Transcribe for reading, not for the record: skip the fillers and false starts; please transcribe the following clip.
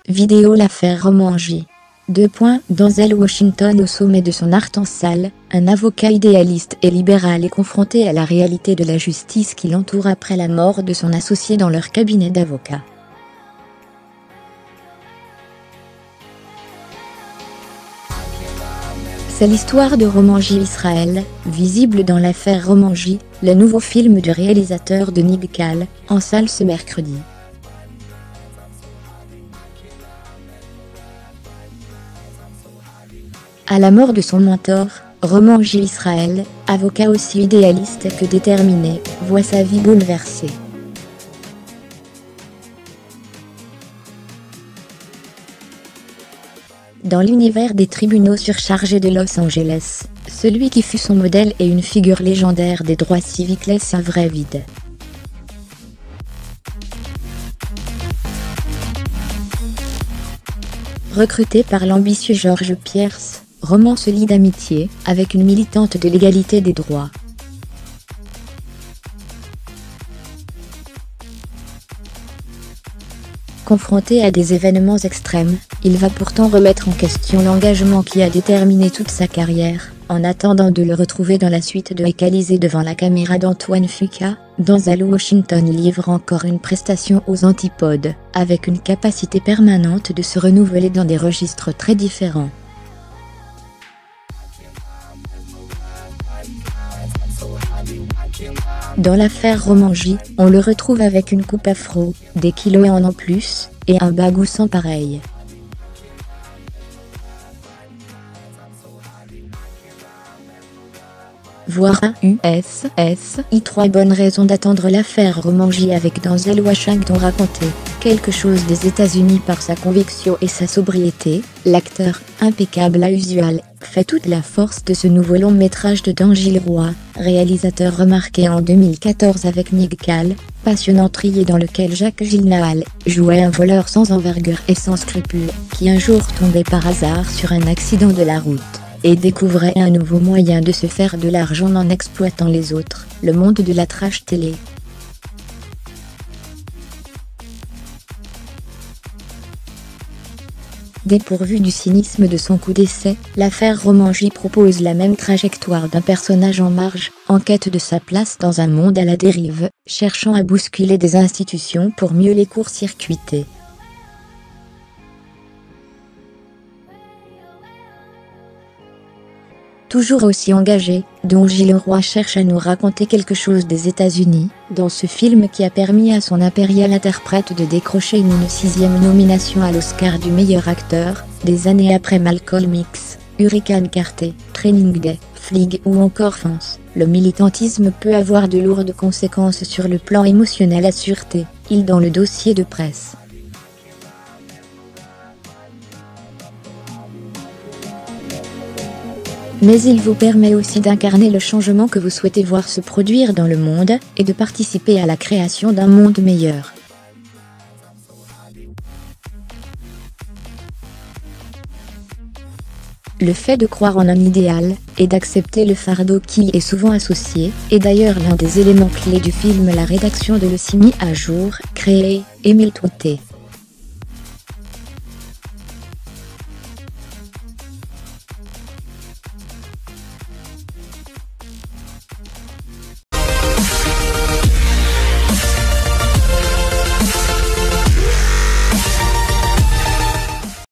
Vidéo l'affaire Romanji. Denzel Washington au sommet de son art en salle, un avocat idéaliste et libéral est confronté à la réalité de la justice qui l'entoure après la mort de son associé dans leur cabinet d'avocat. C'est l'histoire de Romanji Israel, visible dans l'affaire Romanji, le nouveau film du réalisateur Denis Gal, en salle ce mercredi. À la mort de son mentor, Romanji Israel, avocat aussi idéaliste que déterminé, voit sa vie bouleversée. Dans l'univers des tribunaux surchargés de Los Angeles, celui qui fut son modèle et une figure légendaire des droits civiques laisse un vrai vide. Recruté par l'ambitieux George Pierce, Roman se lie d'amitié avec une militante de l'égalité des droits. Confronté à des événements extrêmes, il va pourtant remettre en question l'engagement qui a déterminé toute sa carrière, en attendant de le retrouver dans la suite de Égalisé devant la caméra d'Antoine Fuqua. Denzel Washington livre encore une prestation aux antipodes, avec une capacité permanente de se renouveler dans des registres très différents. Dans l'affaire Romanji, on le retrouve avec une coupe afro, des kilos en plus, et un bagou sans pareil. Voir USSI 3 bonnes raisons d'attendre l'affaire Romanji avec Denzel Washington raconté. Quelque chose des États-Unis par sa conviction et sa sobriété, l'acteur, impeccable à usual, fait toute la force de ce nouveau long métrage de Denzel Roy, réalisateur remarqué en 2014 avec Nick Gal, passionnant thriller dans lequel Jake Gyllenhaal jouait un voleur sans envergure et sans scrupules, qui un jour tombait par hasard sur un accident de la route, et découvrait un nouveau moyen de se faire de l'argent en exploitant les autres, le monde de la trash télé. Dépourvu du cynisme de son coup d'essai, l'affaire Romanji propose la même trajectoire d'un personnage en marge, en quête de sa place dans un monde à la dérive, cherchant à bousculer des institutions pour mieux les court-circuiter. Toujours aussi engagé, Denzel Roy cherche à nous raconter quelque chose des États-Unis, dans ce film qui a permis à son impérial interprète de décrocher une 6e nomination à l'Oscar du meilleur acteur, des années après Malcolm X, Hurricane Carter, Training Day, Fleabag ou encore Fence. Le militantisme peut avoir de lourdes conséquences sur le plan émotionnel, a assuré-il dans le dossier de presse. Mais il vous permet aussi d'incarner le changement que vous souhaitez voir se produire dans le monde, et de participer à la création d'un monde meilleur. Le fait de croire en un idéal, et d'accepter le fardeau qui y est souvent associé, est d'ailleurs l'un des éléments clés du film. La rédaction de Le Ciné à jour, créée, Émile Touté.